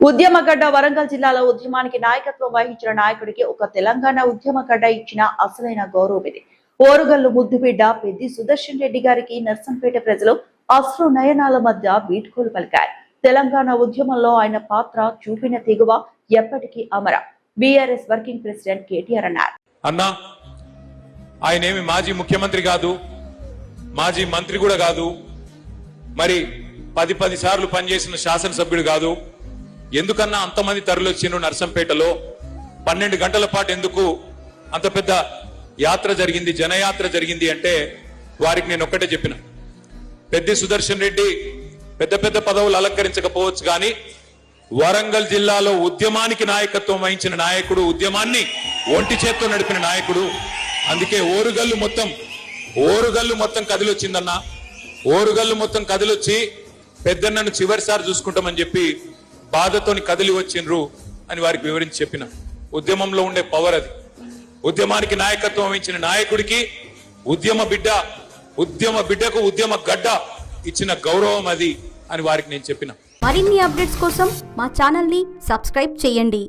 ఉద్యమగడ్డ వరంగల్ జిల్లాలో ఉద్యమానికి నాయకత్వం వహించిన నాయకుడికి ఒక తెలంగాణ ఉద్యమగడ్డ ఇచ్చిన అసలైన గౌరవం ఇది. ఓరుగల్లు ముద్దుబిడ్డ పెద్ది సుదర్శన్ రెడ్డి గారికి నర్సంపేట ప్రజలు అశ్రు నయనాల మధ్య వీడ్కోలు పలికారు. తెలంగాణ ఉద్యమంలో ఆయన పాత్ర చూపిన తెగువ ఎప్పటికీ అమర. బీఆర్ఎస్ వర్కింగ్ ప్రెసిడెంట్ కేటీఆర్ అన్నారు. అన్నా ఆయనేమి మాజీ ముఖ్యమంత్రి కాదు, మాజీ మంత్రి కూడా కాదు, మరి 10 సార్లు పనిచేసిన శాసనసభ్యుడు కాదు. ఎందుకన్నా అంతమంది తరలిచ్చిండ్రు నర్సంపేటలో 12 గంటల పాటు ఎందుకు అంత పెద్ద యాత్ర జరిగింది, జనయాత్ర జరిగింది అంటే వారికి నేను ఒక్కటే చెప్పిన, పెద్ది సుదర్శన్ రెడ్డి పెద్ద పదవులు అలంకరించకపోవచ్చు కానీ వరంగల్ జిల్లాలో ఉద్యమానికి నాయకత్వం వహించిన నాయకుడు, ఉద్యమాన్ని ఒంటి చేత్తో నడిపిన నాయకుడు. అందుకే ఓరుగల్లు మొత్తం కదిలొచ్చిందన్న. ఓరుగల్లు మొత్తం కదిలొచ్చి పెద్దన్నను చివరిసారి చూసుకుంటామని చెప్పి బాధతోని కదిలి వచ్చిండ్రు అని వారికి వివరించి చెప్పిన. ఉద్యమంలో ఉండే పవర్ అది. ఉద్యమానికి నాయకత్వం వహించిన నాయకుడికి ఉద్యమ బిడ్డకు ఉద్యమ గడ్డ ఇచ్చిన గౌరవం అది అని వారికి నేను చెప్పిన. మరిన్ని అప్డేట్స్ కోసం మా ఛానల్ ని సబ్స్క్రైబ్ చేయండి.